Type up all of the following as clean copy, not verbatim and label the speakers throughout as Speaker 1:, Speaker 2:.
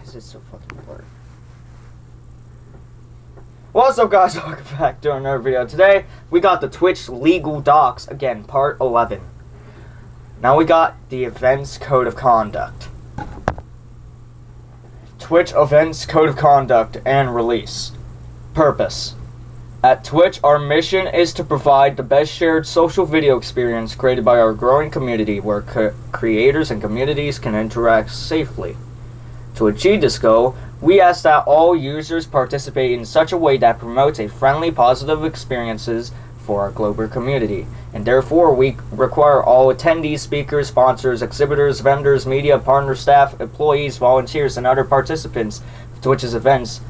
Speaker 1: is it so fucking blurry? What's up, guys? Welcome back to another video. Today, we got the Twitch legal docs, again, part 11. Now we got the Events Code of Conduct. Twitch Events Code of Conduct and Release. Purpose. At Twitch, our mission is to provide the best shared social video experience created by our growing community where creators and communities can interact safely. To achieve this goal, we ask that all users participate in such a way that promotes a friendly, positive experiences for our global community, and therefore we require all attendees, speakers, sponsors, exhibitors, vendors, media, partners, staff, employees, volunteers, and other participants of Twitch's events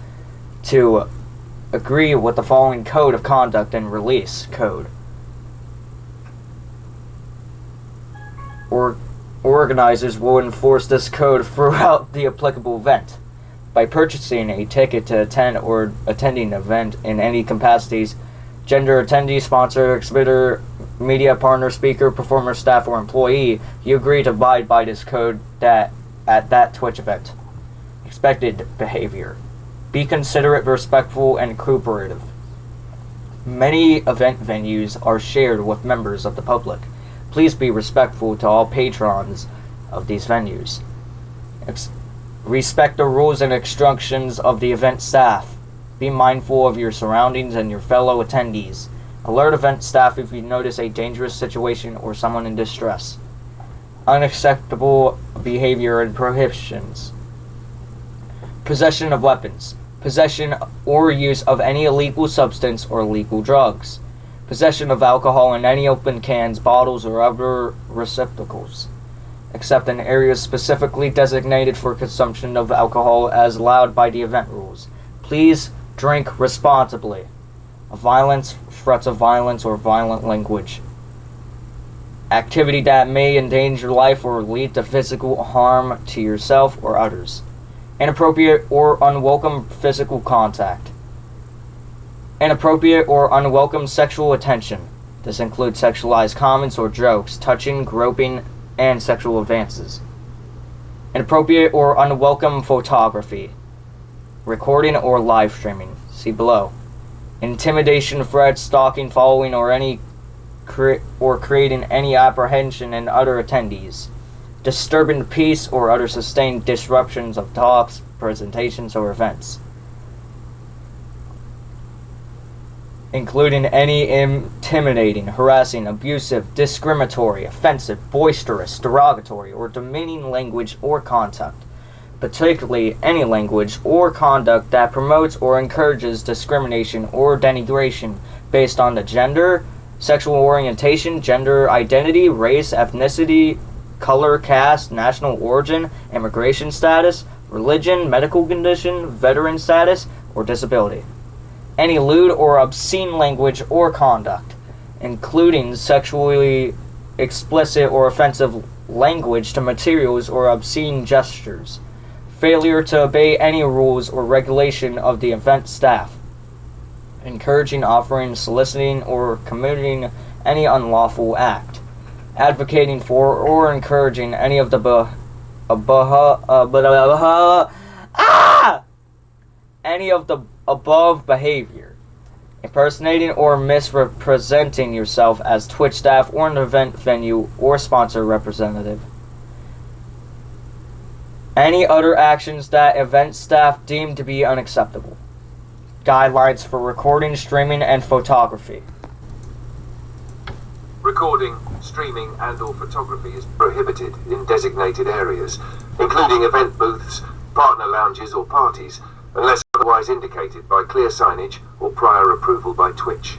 Speaker 1: to agree with the following code of conduct and release code. Organizers will enforce this code throughout the applicable event. By purchasing a ticket to attend or attending an event in any capacities, gender, attendee, sponsor, exhibitor, media partner, speaker, performer, staff, or employee, you agree to abide by this code at that Twitch event. Expected behavior. Be considerate, respectful, and cooperative. Many event venues are shared with members of the public. Please be respectful to all patrons of these venues. Respect the rules and instructions of the event staff. Be mindful of your surroundings and your fellow attendees. Alert event staff if you notice a dangerous situation or someone in distress. Unacceptable behavior and prohibitions. Possession of weapons. Possession or use of any illegal substance or illegal drugs. Possession of alcohol in any open cans, bottles, or other receptacles, except in areas specifically designated for consumption of alcohol as allowed by the event rules. Please drink responsibly. Violence, threats of violence, or violent language. Activity that may endanger life or lead to physical harm to yourself or others. Inappropriate or unwelcome physical contact. Inappropriate or unwelcome sexual attention. This includes sexualized comments or jokes, touching, groping, and sexual advances. Inappropriate or unwelcome photography. Recording or live streaming. See below. Intimidation, threats, stalking, following, or creating any apprehension in other attendees. Disturbing the peace or other sustained disruptions of talks, presentations, or events. Including any intimidating, harassing, abusive, discriminatory, offensive, boisterous, derogatory, or demeaning language or conduct, particularly any language or conduct that promotes or encourages discrimination or denigration based on the gender, sexual orientation, gender identity, race, ethnicity, color, caste, national origin, immigration status, religion, medical condition, veteran status, or disability. Any lewd or obscene language or conduct, including sexually explicit or offensive language to materials or obscene gestures. Failure to obey any rules or regulation of the event staff. Encouraging, offering, soliciting, or committing any unlawful act. Advocating for or encouraging any of the any of the above behavior. Impersonating or misrepresenting yourself as Twitch staff or an event venue or sponsor representative. Any other actions that event staff deem to be unacceptable. Guidelines for recording, streaming, and photography.
Speaker 2: Recording, streaming, and/or photography is prohibited in designated areas, including event booths, partner lounges, or parties, unless otherwise indicated by clear signage or prior approval by Twitch.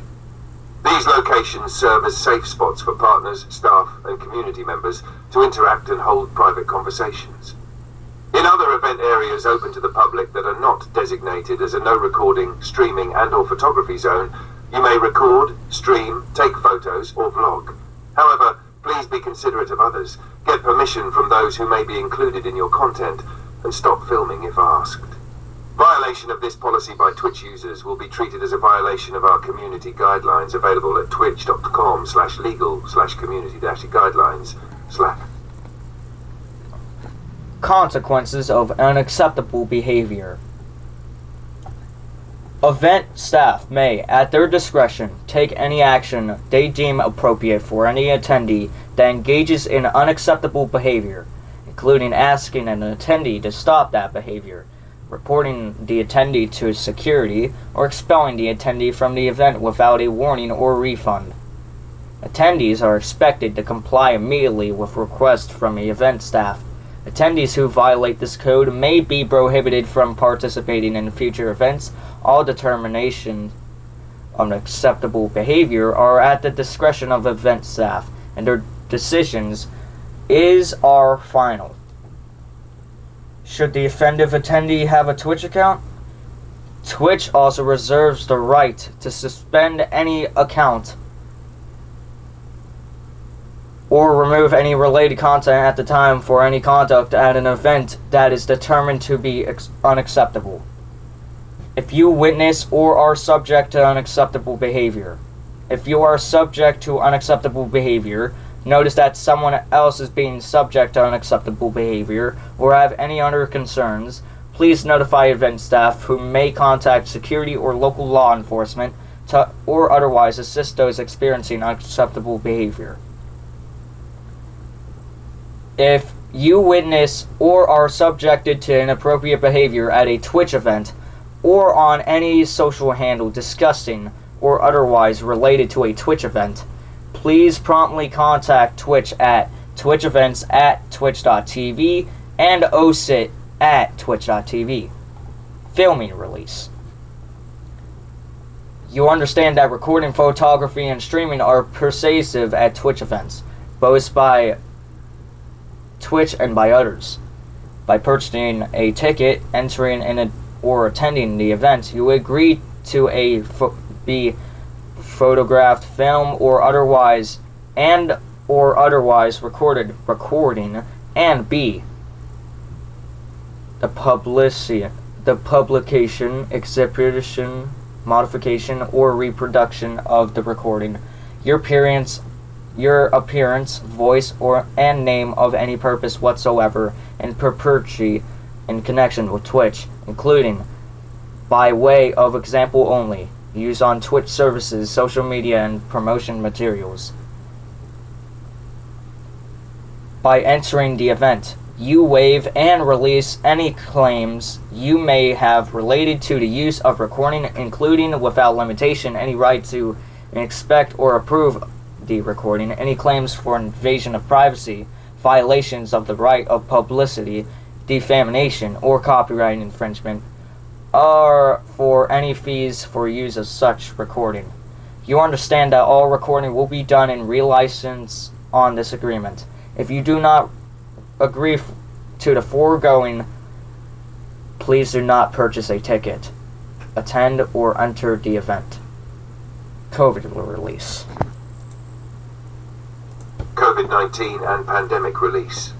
Speaker 2: These locations serve as safe spots for partners, staff, and community members to interact and hold private conversations. In other event areas open to the public that are not designated as a no recording, streaming, and/or photography zone, you may record, stream, take photos, or vlog. However, please be considerate of others, get permission from those who may be included in your content, and stop filming if asked. Violation of this policy by Twitch users will be treated as a violation of our community guidelines available at twitch.com/legal/community-guidelines/.
Speaker 1: consequences of unacceptable behavior. Event staff may, at their discretion, take any action they deem appropriate for any attendee that engages in unacceptable behavior, including asking an attendee to stop that behavior, reporting the attendee to security, or expelling the attendee from the event without a warning or refund. Attendees are expected to comply immediately with requests from the event staff. Attendees who violate this code may be prohibited from participating in future events. All determinations on acceptable behavior are at the discretion of event staff, and their decisions are final. Should the offended attendee have a Twitch account? Twitch also reserves the right to suspend any account or remove any related content at the time for any conduct at an event that is determined to be unacceptable. If you witness or are subject to unacceptable behavior. If you are subject to unacceptable behavior, notice that someone else is being subject to unacceptable behavior, or have any other concerns, please notify event staff, who may contact security or local law enforcement or otherwise assist those experiencing unacceptable behavior. If you witness or are subjected to inappropriate behavior at a Twitch event or on any social handle discussing or otherwise related to a Twitch event, please promptly contact Twitch at twitchevents@twitch.tv and OSIT@twitch.tv. Filming release. You understand that recording, photography, and streaming are pervasive at Twitch events, both by Twitch and by others. By purchasing a ticket, entering in or attending the event, you agree to be photographed, filmed, or otherwise recording, and b. the publication, exhibition, modification, or reproduction of the recording, your appearance, voice, and name of any purpose whatsoever in perpetuity in connection with Twitch, including, by way of example only, use on Twitch services, social media, and promotion materials. By entering the event, you waive and release any claims you may have related to the use of recording, including, without limitation, any right to inspect or approve the recording, any claims for invasion of privacy, violations of the right of publicity, defamation, or copyright infringement, or for any fees for use of such recording. You understand that all recording will be done in real license on this agreement. If you do not agree to the foregoing, please do not purchase a ticket, attend, or enter the event. COVID release.
Speaker 2: COVID-19 and pandemic release.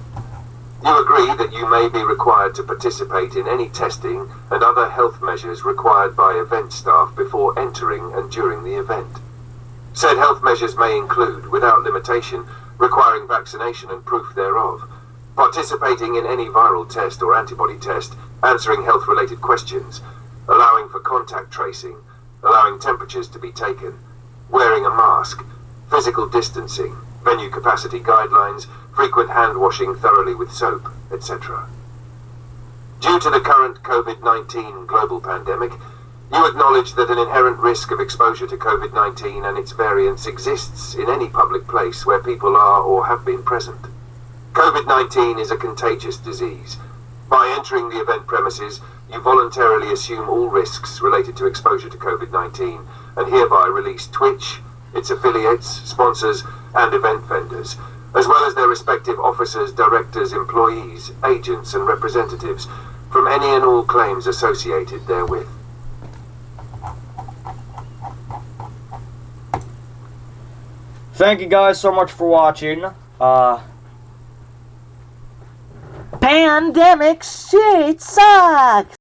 Speaker 2: You agree that you may be required to participate in any testing and other health measures required by event staff before entering and during the event. Said health measures may include, without limitation, requiring vaccination and proof thereof, participating in any viral test or antibody test, answering health-related questions, allowing for contact tracing, allowing temperatures to be taken, wearing a mask, physical distancing, venue capacity guidelines, frequent hand washing thoroughly with soap, etc. Due to the current COVID-19 global pandemic, you acknowledge that an inherent risk of exposure to COVID-19 and its variants exists in any public place where people are or have been present. COVID-19 is a contagious disease. By entering the event premises, you voluntarily assume all risks related to exposure to COVID-19 and hereby release Twitch, its affiliates, sponsors, and event vendors, as well as their respective officers, directors, employees, agents, and representatives from any and all claims associated therewith.
Speaker 1: Thank you guys so much for watching. Pandemic shit sucks!